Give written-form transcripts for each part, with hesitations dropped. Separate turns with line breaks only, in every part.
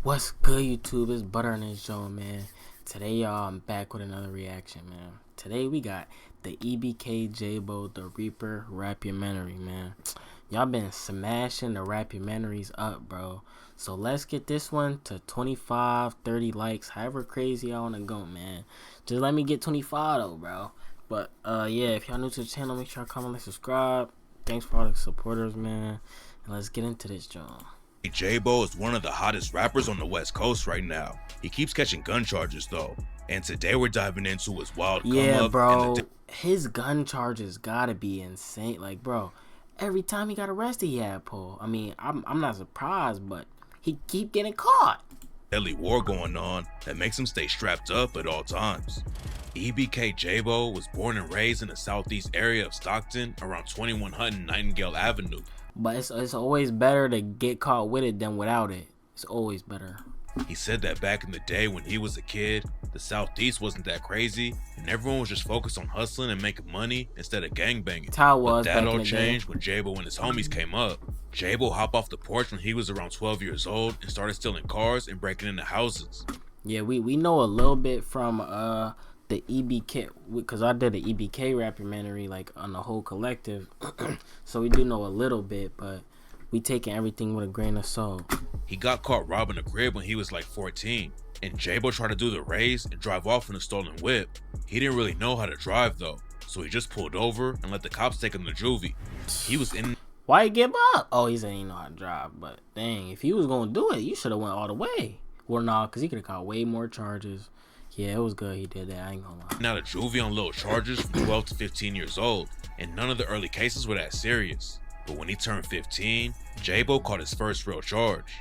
What's good, YouTube? It's Butter in this show, man. Today, y'all, I'm back with another reaction, man. Today, we got the EBK JAAYBO, the REAPER RAPUMENTary, man. Y'all been smashing the rapumentaries up, bro. So, let's get this one to 25, 30 likes, however crazy y'all want to go, man. Just let me get 25, though, bro. But, yeah, if y'all new to the channel, make sure y'all comment and subscribe. Thanks for all the supporters, man. And let's get into this, John.
JAAYBO is one of the hottest rappers on the West Coast right now. He keeps catching gun charges though, and today we're diving into his wild come up.
Bro, his gun charges gotta be insane. Like, bro, every time he got arrested, he had pull. I mean, I'm not surprised, but he keep getting caught.
Deadly war going on that makes him stay strapped up at all times. EBK JAAYBO was born and raised in the southeast area of Stockton, around 2100 Nightingale Avenue.
But it's always better to get caught with it than without it. It's always better.
He said that back in the day when he was a kid, the Southeast wasn't that crazy, and everyone was just focused on hustling and making money instead of gangbanging.
That's how it was.
But that all changed when JAAYBO and his homies came up. JAAYBO hopped off the porch when he was around 12 years old and started stealing cars and breaking into houses.
Yeah, we know a little bit from the EBK, because I did the EBK rapumentaary like on the whole collective. So we do know a little bit, but we taking everything with a grain of salt.
He got caught robbing a crib when he was like 14, and JAAYBO tried to do the race and drive off in a stolen whip. He didn't really know how to drive though, so he just pulled over and let the cops take him to juvie. He was in.
Why he give up? Oh, he said he didn't know how to drive, but dang, if he was gonna do it, you should have went all the way. Well, nah, because he could have caught way more charges. Yeah, it was good he did that, I ain't gonna lie.
Now to juvie on little charges from 12 to 15 years old, and none of the early cases were that serious. But when he turned 15, JAAYBO caught his first real charge.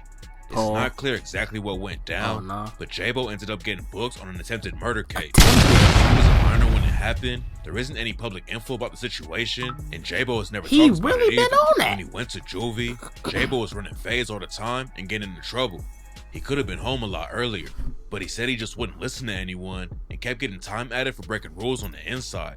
It's not clear exactly what went down, but JAAYBO ended up getting booked on an attempted murder case. He was a minor when it happened. There isn't any public info about the situation, and JAAYBO has never talked about it either. When he went to juvie, JAAYBO was running phase all the time and getting into trouble. He could have been home a lot earlier, but he said he just wouldn't listen to anyone and kept getting time added for breaking rules on the inside.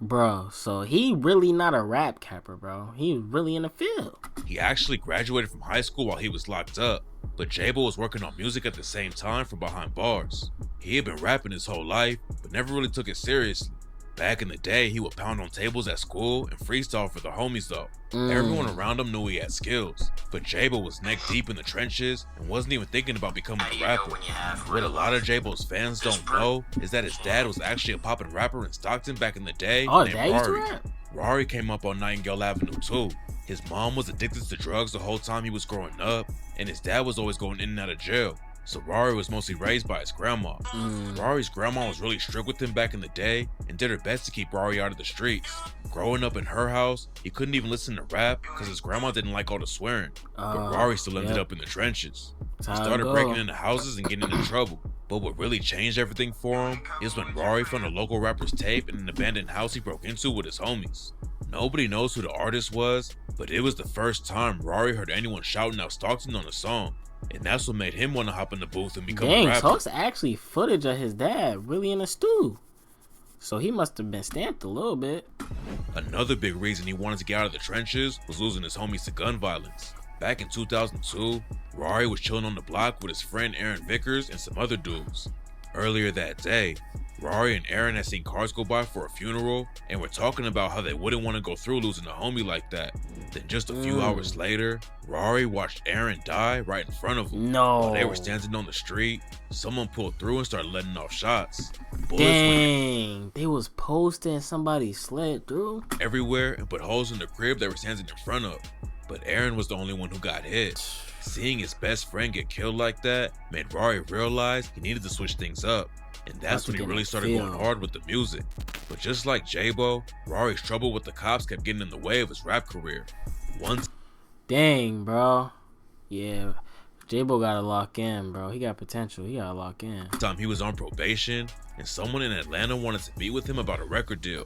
Bro, so he really not a rap capper, bro. He really in the field.
He actually graduated from high school while he was locked up, but JAAYBO was working on music at the same time from behind bars. He had been rapping his whole life, but never really took it seriously. Back in the day, he would pound on tables at school and freestyle for the homies though. Everyone around him knew he had skills, but JAAYBO was neck deep in the trenches and wasn't even thinking about becoming a rapper. What a lot of JAAYBO's fans don't know is that his dad was actually a poppin' rapper in Stockton back in the day named Rari. Rari came up on Nightingale Avenue too. His mom was addicted to drugs the whole time he was growing up, and his dad was always going in and out of jail. So Rari was mostly raised by his grandma. Rari's grandma was really strict with him back in the day and did her best to keep Rari out of the streets. Growing up in her house, he couldn't even listen to rap because his grandma didn't like all the swearing. But Rari still ended up in the trenches. He started breaking into houses and getting into trouble. But what really changed everything for him is when Rari found a local rapper's tape in an abandoned house he broke into with his homies. Nobody knows who the artist was, but it was the first time Rari heard anyone shouting out Stockton on a song. And that's what made him want to hop in the booth and become a rapper.
So it's actually footage of his dad really in a stew. So he must have been stamped a little bit.
Another big reason he wanted to get out of the trenches was losing his homies to gun violence. Back in 2002, Rari was chilling on the block with his friend Aaron Vickers and some other dudes. Earlier that day, Rari and Aaron had seen cars go by for a funeral and were talking about how they wouldn't want to go through losing a homie like that. Then just a few hours later, Rari watched Aaron die right in front of him. While they were standing on the street, someone pulled through and started letting off shots.
Dang, they was posting, somebody slid through
everywhere and put holes in the crib they were standing in front of. But Aaron was the only one who got hit. Seeing his best friend get killed like that made Rari realize he needed to switch things up. And that's when he really started going hard with the music. But just like JAAYBO, Rari's trouble with the cops kept getting in the way of his rap career.
Dang, bro. Yeah, JAAYBO gotta lock in, bro. He got potential. He gotta lock in.
Time he was on probation, and someone in Atlanta wanted to meet with him about a record deal.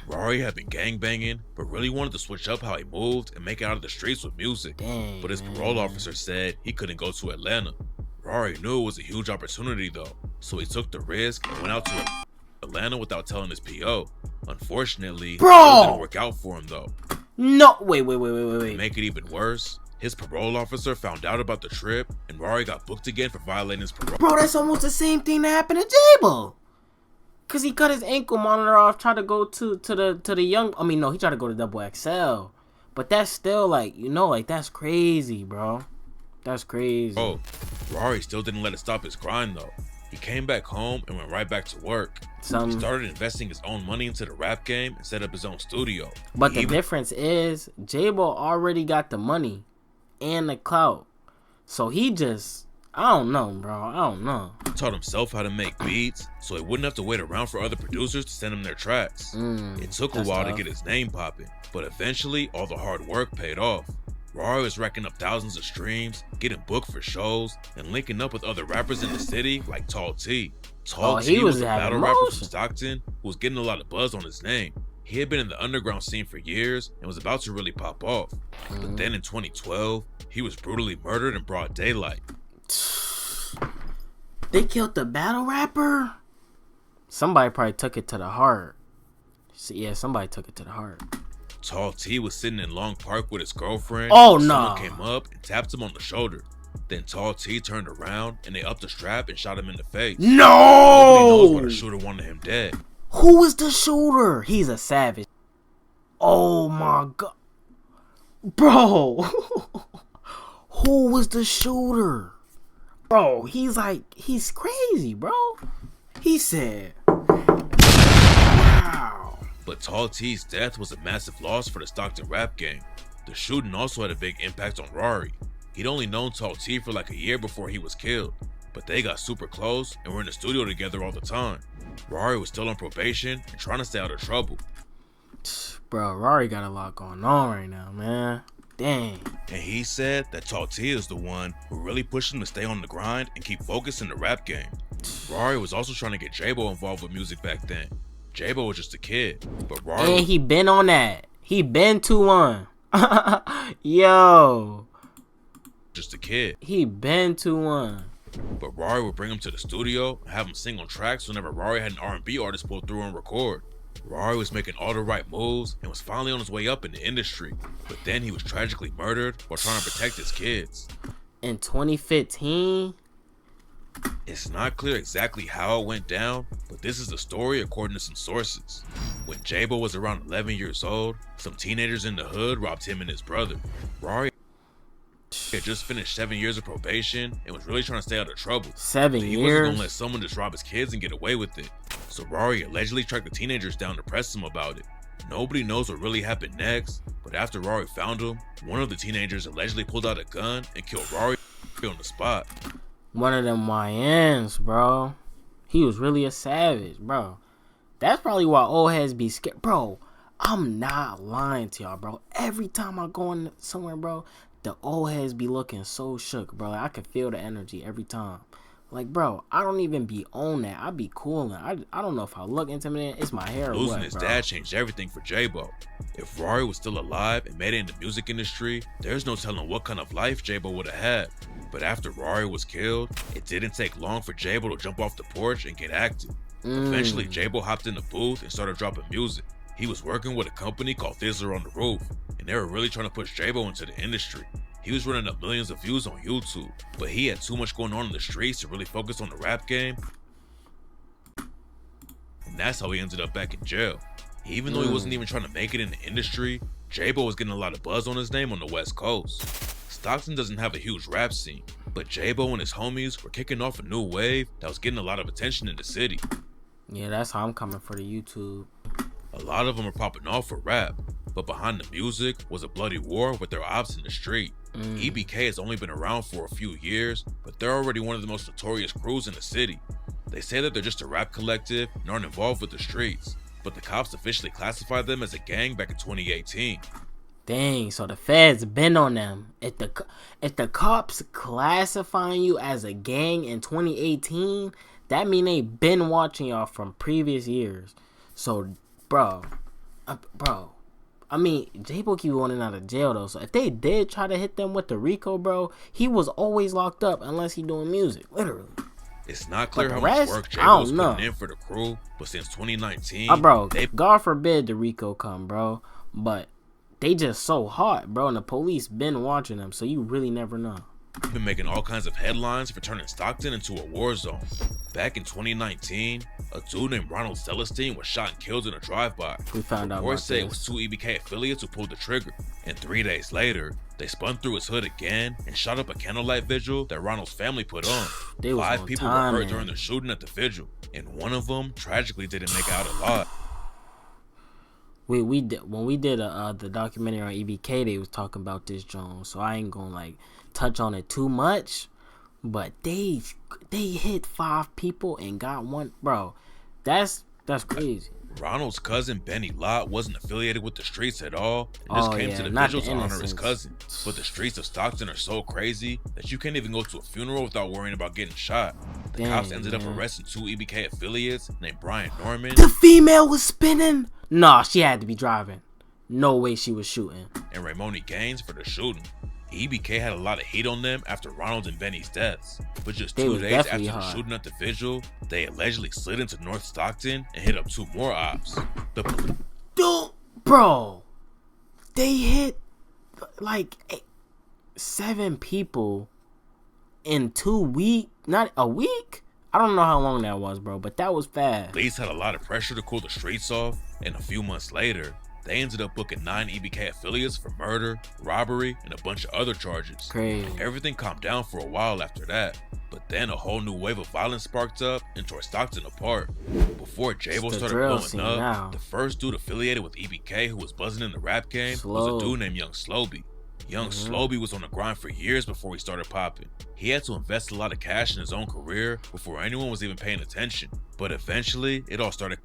Rari had been gangbanging, but really wanted to switch up how he moved and make it out of the streets with music. But his parole officer said he couldn't go to Atlanta. Rari knew it was a huge opportunity though, so he took the risk and went out to Atlanta without telling his PO. Unfortunately, it didn't work out for him though.
No, wait.
To make it even worse, His parole officer found out about the trip, and Rari got booked again for violating his parole.
Bro, that's almost the same thing that happened to Jabo. Cause he cut his ankle monitor off, tried to go to the young. I mean, no, he tried to go to Double XL, but that's still like, you know, like that's crazy, bro. That's crazy.
Oh, Rari still didn't let it stop his grind though. He came back home and went right back to work. He started investing his own money into the rap game and set up his own studio.
But the difference is, Jabo already got the money and the clout, so he just, I don't know, bro. I don't know.
He taught himself how to make beats, so he wouldn't have to wait around for other producers to send him their tracks. It took a while to get his name popping, but eventually all the hard work paid off. Rari was racking up thousands of streams, getting booked for shows, and linking up with other rappers in the city like Tall T. Tall T was a battle rapper from Stockton who was getting a lot of buzz on his name. He had been in the underground scene for years and was about to really pop off. But then in 2012, he was brutally murdered in broad daylight.
They killed the battle rapper? Somebody probably took it to the heart. Yeah, somebody took it to the heart.
Tall T was sitting in Long Park with his girlfriend.
Oh, no.
Someone came up and tapped him on the shoulder. Then Tall T turned around and they upped the strap and shot him in the face.
No!
Nobody knows why the shooter wanted him dead.
Who was the shooter? He's a savage. Oh my god. Bro. Who was the shooter? Bro, he's crazy, bro. He said, wow.
But Tall T's death was a massive loss for the Stockton rap game. The shooting also had a big impact on Rari. He'd only known Tall T for like a year before he was killed, but they got super close and were in the studio together all the time. Rari was still on probation and trying to stay out of trouble.
Bro, Rari got a lot going on right now, man. Dang.
And he said that Tall T is the one who really pushed him to stay on the grind and keep focused in the rap game. Rari was also trying to get Jabo involved with music back then. Jabo was just a kid, but Rari...
And he been on that. He been 2-1. Yo.
Just a kid.
He been 2-1.
But Rari would bring him to the studio and have him sing on tracks whenever Rari had an R&B artist pull through and record. Rari was making all the right moves and was finally on his way up in the industry, but then he was tragically murdered while trying to protect his kids.
In 2015?
It's not clear exactly how it went down, but this is the story according to some sources. When Jabo was around 11 years old, some teenagers in the hood robbed him and his brother. Rari had just finished 7 years of probation and was really trying to stay out of trouble.
7 years?
He wasn't gonna let someone just rob his kids and get away with it. So Rari allegedly tracked the teenagers down to press them about it. Nobody knows what really happened next, but after Rari found him, one of the teenagers allegedly pulled out a gun and killed Rari on the spot.
One of them YNs, bro. He was really a savage, bro. That's probably why old heads be scared. Bro, I'm not lying to y'all, bro. Every time I go in somewhere, bro, the old heads be looking so shook, bro. I can feel the energy every time. Like, bro, I don't even be on that. I be cooling. I don't know if I look intimidating. It's my hair or
Losing
what,
his
bro.
dad changed everything for Jabo. If Rari was still alive and made it in the music industry, there's no telling what kind of life Jabo would have had. But after Rari was killed, it didn't take long for Jabo to jump off the porch and get active. Eventually, Jabo hopped in the booth and started dropping music. He was working with a company called Thizzler on the Roof, and they were really trying to push Jabo into the industry. He was running up millions of views on YouTube, but he had too much going on in the streets to really focus on the rap game. And that's how he ended up back in jail. Even though he wasn't even trying to make it in the industry, Jabo was getting a lot of buzz on his name on the West Coast. Stockton doesn't have a huge rap scene, but Jabo and his homies were kicking off a new wave that was getting a lot of attention in the city.
Yeah, that's how I'm coming for the YouTube.
A lot of them were popping off for rap, but behind the music was a bloody war with their ops in the street. EBK has only been around for a few years, but they're already one of the most notorious crews in the city. They say that they're just a rap collective and aren't involved with the streets, but the cops officially classified them as a gang back in 2018.
Dang, so the feds been on them. If the cops classifying you as a gang in 2018, that mean they been watching y'all from previous years. So, bro, I mean, Jabo keep going in and out of jail though. So if they did try to hit them with the RICO, bro, he was always locked up unless he doing music, literally.
It's not clear how
rest,
much work Jabo was putting in for the crew, but since 2019,
bro, God forbid the RICO come, bro. But they just so hot, bro, and the police been watching them, so you really never know.
Been making all kinds of headlines for turning Stockton into a war zone. Back in 2019, a dude named Ronald Celestine was shot and killed in a drive-by.
We found out about
Reports say it
this.
was 2 EBK affiliates who pulled the trigger, and 3 days later, they spun through his hood again and shot up a candlelight vigil that Ronald's family put on. 5 people were hurt during the shooting at the vigil, and one of them tragically didn't make it out alive.
When we did the documentary on EBK, they was talking about this Jones, so I ain't gonna like touch on it too much, but they hit 5 people and got one, bro. That's crazy.
Ronald's cousin Benny Lott wasn't affiliated with the streets at all and just came to the vigil to honor his cousin. But the streets of Stockton are so crazy that you can't even go to a funeral without worrying about getting shot. The cops ended up arresting 2 EBK affiliates named Brian Norman.
The female was spinning. Nah, she had to be driving. No way she was shooting.
And Raymoni Gaines for the shooting. EBK had a lot of heat on them after Ronald and Benny's deaths, but just 2 days after the shooting at the vigil, they allegedly slid into North Stockton and hit up 2 more ops.
Dude, bro, they hit like 7 people in 2 weeks, not a week? I don't know how long that was, bro, but that was fast.
Police had a lot of pressure to cool the streets off, and a few months later, they ended up booking 9 EBK affiliates for murder, robbery, and a bunch of other charges.
Crazy.
Everything calmed down for a while after that, but then a whole new wave of violence sparked up and tore Stockton apart. Before Jaaybo started blowing up, the first dude affiliated with EBK who was buzzing in the rap game was a dude named Young Slowby. Young Slowby was on the grind for years before he started popping. He had to invest a lot of cash in his own career before anyone was even paying attention. But eventually, it all started.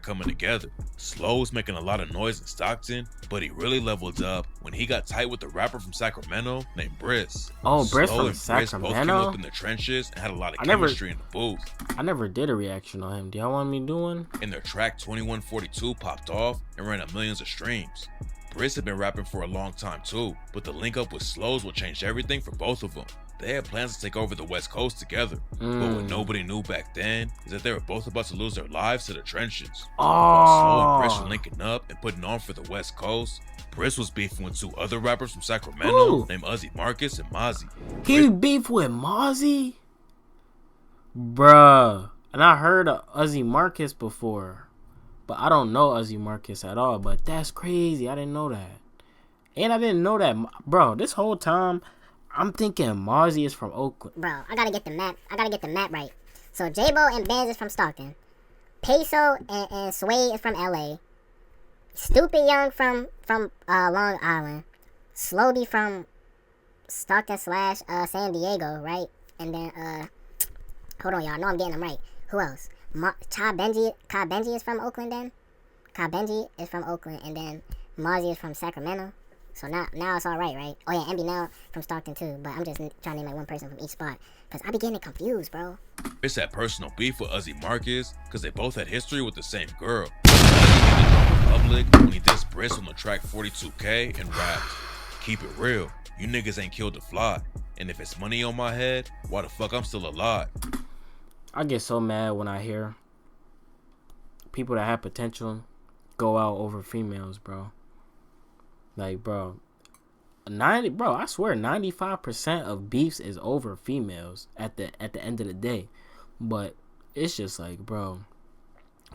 Coming together. Slow was making a lot of noise in Stockton, but he really leveled up when he got tight with a rapper from Sacramento named Briss.
Oh, Briss from Sacramento?
Both came up in the trenches and had a lot of chemistry in the booth.
I never did a reaction on him. Do y'all want me to do one?
And their track 2142 popped off and ran up millions of streams. Briss had been rapping for a long time too, but the link up with Slows will change everything for both of them. They had plans to take over the West Coast together, but what nobody knew back then is that they were both about to lose their lives to the trenches. While Slow and Briss were linking up and putting on for the West Coast, Briss was beefing with 2 other rappers from Sacramento named Uzi Marcus and Mozzie.
He beefed with Mozzie? Bruh. And I heard of Uzi Marcus before, but I don't know Uzi Marcus at all, but that's crazy. I didn't know that. And I didn't know that, bro, this whole time, I'm thinking Mozzie is from Oakland.
Bro, I gotta get the map right. So Jaaybo and Benz is from Stockton. Peso and Sway is from LA. Stupid Young from Long Island. Slowby from Stockton / San Diego, right? And then hold on, y'all. I know I'm getting them right. Who else? Ka Benji is from Oakland then. Ka Benji is from Oakland, and then Mozzie is from Sacramento. So now it's all right? Oh yeah, MB now from Stockton too, but I'm just trying to name like one person from each spot, because I be getting it confused, bro.
Briss had personal beef with Uzi Marcus because they both had history with the same girl. Uzi ended up in public when he dissed Briss on the track 42K and rapped, "Keep it real, you niggas ain't killed a fly, and if it's money on my head, why the fuck I'm still alive?"
I get so mad when I hear people that have potential go out over females, bro. Like, bro, I swear 95% of beefs is over females at the end of the day. But it's just like, bro,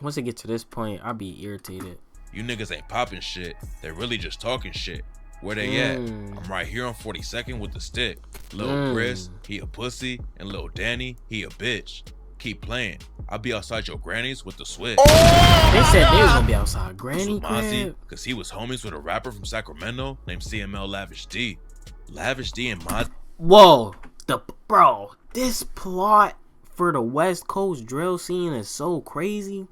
once it gets to this point, I be irritated.
You niggas ain't popping shit. They're really just talking shit. Where they at? I'm right here on 42nd with the stick. Lil Briss, he a pussy, and Lil Danny, he a bitch. Keep playing. I'll be outside your granny's with the switch.
They said they was gonna be outside granny
Mozzie, because he was homies with a rapper from Sacramento named CML Lavish D. Lavish D and Mozzie.
Whoa, bro, this plot for the West Coast drill scene is so crazy.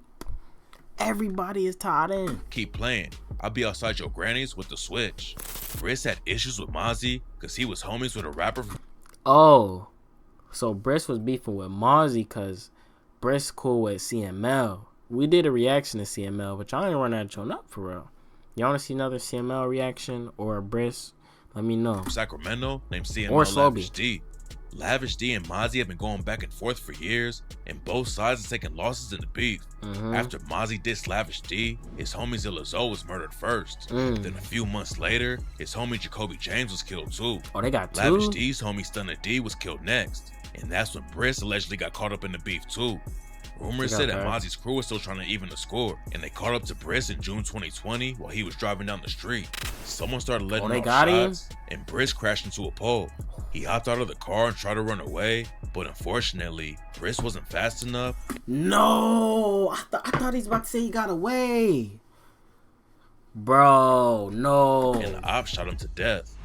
Everybody is tied in.
Keep playing. I'll be outside your granny's with the switch. Briss had issues with Mozzie because he was homies with a rapper from...
Oh, so Briss was beefing with Mozzie because Briss cool with CML. We did a reaction to CML, but y'all ain't run that joint up for real. Y'all want to see another CML reaction or a Briss? Let me know.
from Sacramento named CML
Or
Lavish
Slobby.
D. Lavish D and Mozzie have been going back and forth for years, and both sides have taken losses in the beef. After Mozzie dissed Lavish D, his homie Zilla Zoe was murdered first. Then a few months later, his homie Jacoby James was killed too.
Oh, they got
Lavish
two?
D's homie Stunner D was killed next, and that's when Briss allegedly got caught up in the beef too. Rumors said that Mozzie's crew was still trying to even the score, and they caught up to Briss in June 2020 while he was driving down the street. Someone started letting off shots, and Briss crashed into a pole. He hopped out of the car and tried to run away, but unfortunately, Briss wasn't fast enough.
No! I thought he was about to say he got away. Bro, no.
And the ops shot him to death.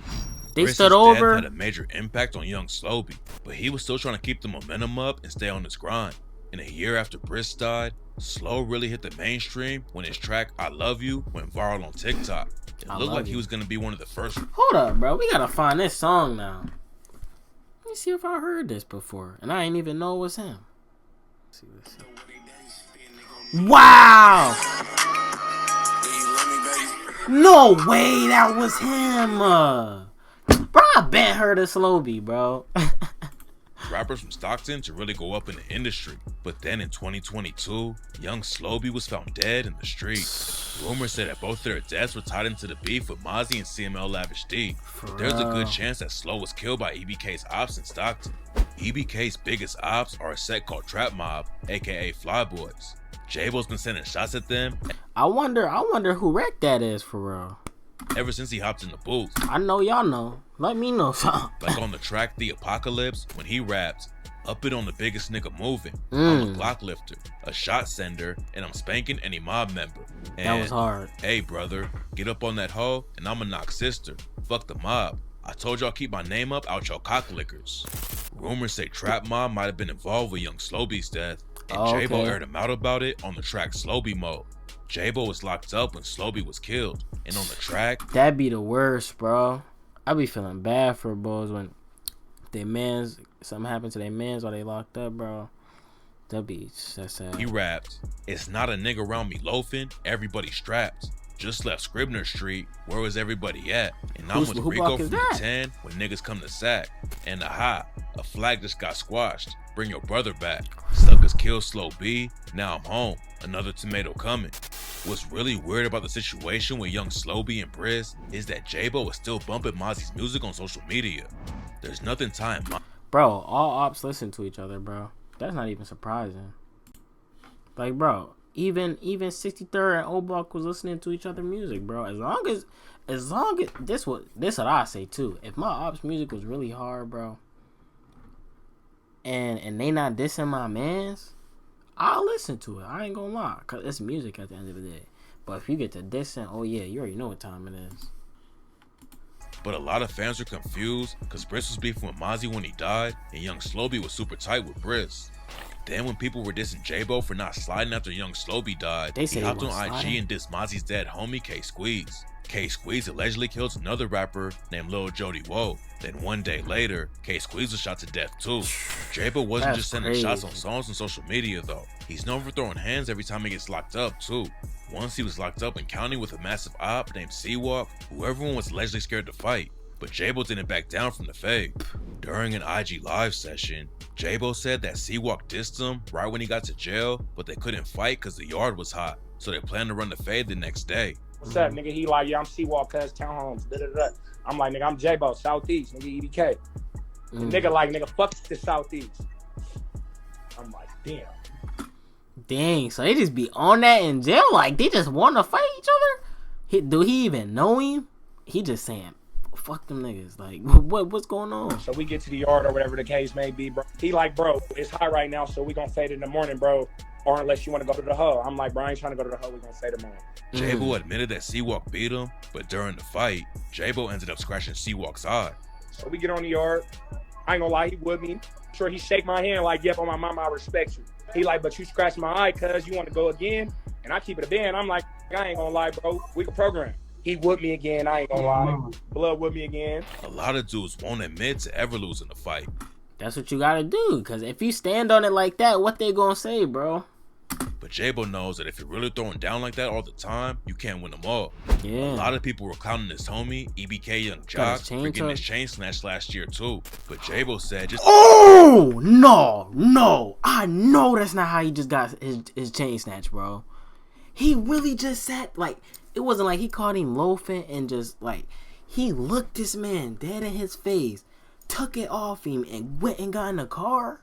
They
Briss's
stood over.
death had a major impact on young Slobby, but he was still trying to keep the momentum up and stay on his grind. And a year after Briss died, Slow really hit the mainstream when his track I Love You went viral on TikTok. It looked like he was going to be one of the first.
Hold up, bro. We gotta find this song now. Let me see if I heard this before. And I ain't even know it was him. Let's see. Wow! No way that was him! Bro, I bet heard of Slobby, bro.
Rappers from Stockton to really go up in the industry. But then in 2022, young Slobby was found dead in the street. Rumors say that both their deaths were tied into the beef with Mozzie and CML Lavish D. But there's a good chance that Slow was killed by EBK's ops in Stockton. EBK's biggest ops are a set called Trap Mob, aka Flyboys. Jaybo's been sending shots at them.
I wonder who wrecked that is for real.
Ever since he hopped in the booth.
I know y'all know. Let me know something.
Like on the track The Apocalypse, when he raps, up it on the biggest nigga moving. I'm a Glock lifter, a shot sender, and I'm spanking any mob member. And,
that was hard.
Hey brother, get up on that hoe and I'ma knock sister. Fuck the mob. I told y'all keep my name up out y'all cocklickers. Rumors say Trap Mob might have been involved with young Slobby's death, and Jaybo aired him out about it on the track Slobby Mode. Jaybo was locked up when Slobby was killed, and on the track,
that'd be the worst, bro. I be feeling bad for boys when their mans, something happened to their mans while they locked up, bro. That's sad.
He rapped, "It's not a nigga around me loafing, everybody strapped. Just left Scribner Street, where was everybody at? And I'm with Rico from the 10 when niggas come to sack. And aha, a flag just got squashed. Bring your brother back. Suckers kill Slow B, now I'm home. Another tomato coming." What's really weird about the situation with young Slobby and Briss is that Jaybo is still bumping Mozzie's music on social media. There's nothing tying
Bro, all ops listen to each other, bro. That's not even surprising. Like, bro, even 63rd and Obok was listening to each other music, bro. As long as this what I say too. If my ops music was really hard, bro, and they not dissing my mans, I'll listen to it. I ain't gonna lie, cause it's music at the end of the day. But if you get to dissing, oh yeah, you already know what time it is.
But a lot of fans are confused because Briss was beefing with Mozzie when he died, and young Slobby was super tight with Briss. Then when people were dissing Jaybo for not sliding after young Slobby died, he hopped on IG and dissed Mozzie's dead homie K Squeeze. K Squeeze allegedly killed another rapper named Lil Jody Woe. Then one day later, K Squeeze was shot to death too. Jaybo wasn't just sending shots on songs on social media though. He's known for throwing hands every time he gets locked up too. Once he was locked up in county with a massive op named Seawalk, who everyone was allegedly scared to fight. But Jaybo didn't back down from the fade. During an IG live session, Jaybo said that Seawalk dissed him right when he got to jail, but they couldn't fight because the yard was hot, so they planned to run the fade the next day.
What's up, nigga? He like, yeah, I'm Seawalk, cuz townhomes, da-da-da. I'm like, nigga, I'm Jaybo, Southeast, nigga, EBK. The nigga like, nigga, fuck the Southeast. I'm like, damn.
Dang, so they just be on that in jail? Like, they just want to fight each other? Do he even know him? He just saying, fuck them niggas. Like, what's going on?
So we get to the yard or whatever the case may be, bro. He like, bro, it's hot right now, so we gonna fade in the morning, bro. Or unless you want to go to the hub. I'm like, bro, I ain't trying to go to the hub. We gonna fade tomorrow.
Jaybo admitted that Seawalk beat him, but during the fight, Jaybo ended up scratching Seawalk's eye.
So we get on the yard. I ain't gonna lie, he with me. Sure, he shake my hand like, yep, on my mama, I respect you. He like, but you scratched my eye, cuz you want to go again? And I keep it a band. I'm like, I ain't gonna lie, bro. We can program. He with me again, I ain't gonna lie. Blood with me again.
A lot of dudes won't admit to ever losing a fight.
That's what you gotta do, because if you stand on it like that, what they gonna say, bro?
But Jaybo knows that if you're really throwing down like that all the time, you can't win them all.
Yeah.
A lot of people were clowning his homie, EBK Young Jock, for getting his chain snatched last year too. But Jaybo said just—
Oh, no. I know that's not how he just got his chain snatched, bro. He really just sat, like, it wasn't like he caught him loafing and just, like, he looked this man dead in his face, took it off him, and went and got in the car.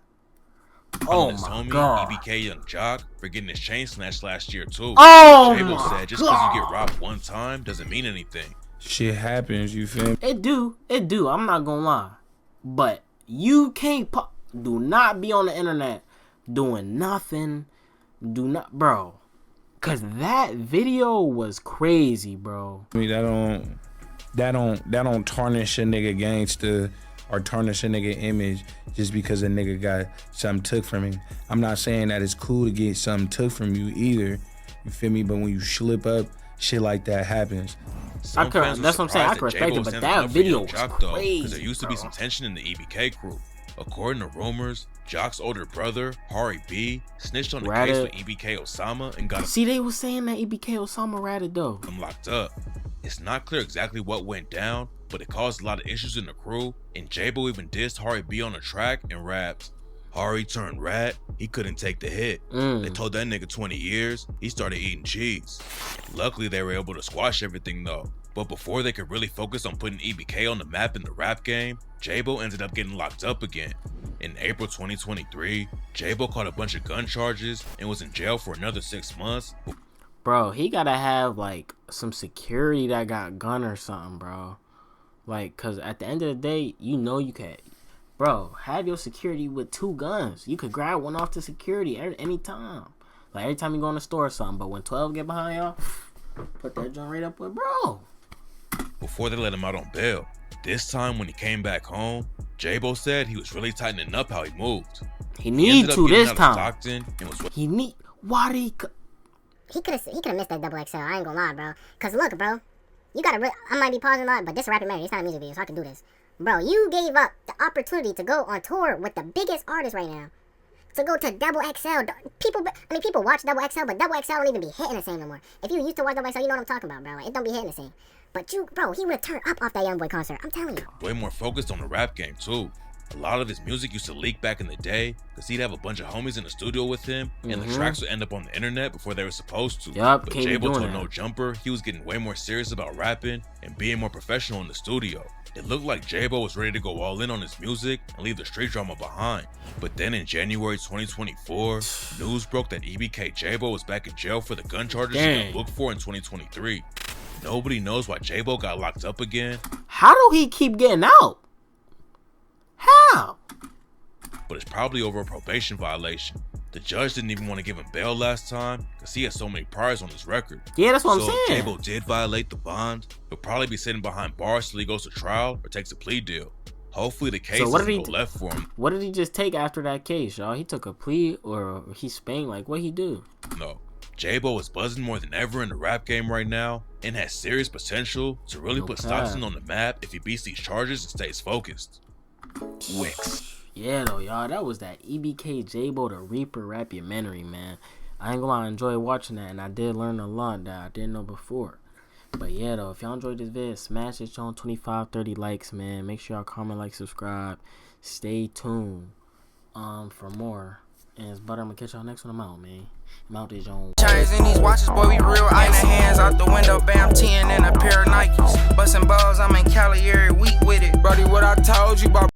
Oh
his
my
homie,
God.
EBK Young Jock, for getting his chain snatched last year too.
Oh
Jaybo
my
said just because you get robbed one time doesn't mean anything.
Shit happens, you feel me?
It do. I'm not gonna lie. But you can't do not be on the internet doing nothing. Do not, bro. Cause that video was crazy, bro.
I mean, that don't tarnish a nigga gangster or tarnish a nigga image just because a nigga got something took from him. I'm not saying that it's cool to get something took from you either. You feel me? But when you slip up, shit like that happens.
That's what I'm saying. I can respect it,
but that video was crazy.
Because there used to be some tension in the EBK crew. According to rumors, Jock's older brother, Hari B, snitched on the case with EBK Osama and got
See, they was saying that EBK Osama ratted though.
him locked up. It's not clear exactly what went down, but it caused a lot of issues in the crew, and Jaybo even dissed Hari B on the track and rapped, "Hari turned rat, he couldn't take the hit. They told that nigga 20 years, he started eating cheese." Luckily, they were able to squash everything though. But before they could really focus on putting EBK on the map in the rap game, Jaybo ended up getting locked up again. In April 2023, Jaybo caught a bunch of gun charges and was in jail for another 6 months.
Bro, he gotta have like some security that got gun or something, bro. Like, cause at the end of the day, you know you can, bro, have your security with 2 guns. You could grab one off the security any time. Like every time you go in the store or something. But when 12 get behind y'all, put that joint right up with, bro.
Before they let him out on bail. This time when he came back home, Jaybo said he was really tightening up how he moved.
He need to this time.
He could have missed that double XL. I ain't gonna lie, bro. Cause look, bro, you gotta. I might be pausing a lot, but this RAPUMENTary. It's not a music video, so I can do this, bro. You gave up the opportunity to go on tour with the biggest artist right now. To go to double XL. People watch double XL, but double XL don't even be hitting the same no more. If you used to watch double XL, you know what I'm talking about, bro. Like, it don't be hitting the same. But bro, he would have turned up off that YoungBoy concert. I'm telling you.
Way more focused on the rap game too. A lot of his music used to leak back in the day because he'd have a bunch of homies in the studio with him, and the tracks would end up on the internet before they were supposed to.
Yup,
but Jaybo told No Jumper he was getting way more serious about rapping and being more professional in the studio. It looked like Jaybo was ready to go all in on his music and leave the street drama behind. But then in January 2024, news broke that EBK JAAYBO was back in jail for the gun charges he got booked for in 2023. Nobody knows why Jaybo got locked up again.
How do he keep getting out? How?
But it's probably over a probation violation. The judge didn't even want to give him bail last time because he has so many priors on his record.
Yeah, that's what I'm saying.
So if Jaybo did violate the bond, he'll probably be sitting behind bars till he goes to trial or takes a plea deal. Hopefully the case doesn't go left for him.
What did he just take after that case, y'all? He took a plea or he spanked? Like, what he do?
No. Jaybo is buzzing more than ever in the rap game right now and has serious potential to really put Stockton on the map if he beats these charges and stays focused. Wicks.
Yeah, though, y'all. That was that EBK JAAYBO the Reaper RAPUMENTary, man. I ain't gonna lie, I enjoyed watching that, and I did learn a lot that I didn't know before. But yeah, though, if y'all enjoyed this video, smash it on 25-30 likes, man. Make sure y'all comment, like, subscribe. Stay tuned for more. And it's Butter. I'm gonna catch y'all next one. I'm out, man. I'm out this zone.
Chains in these watches, boy, we real iron hands out the window. Bam, 10 and a pair of Nikes. Bustin' balls, I'm in Cali every week with it. Brody, what I told you about.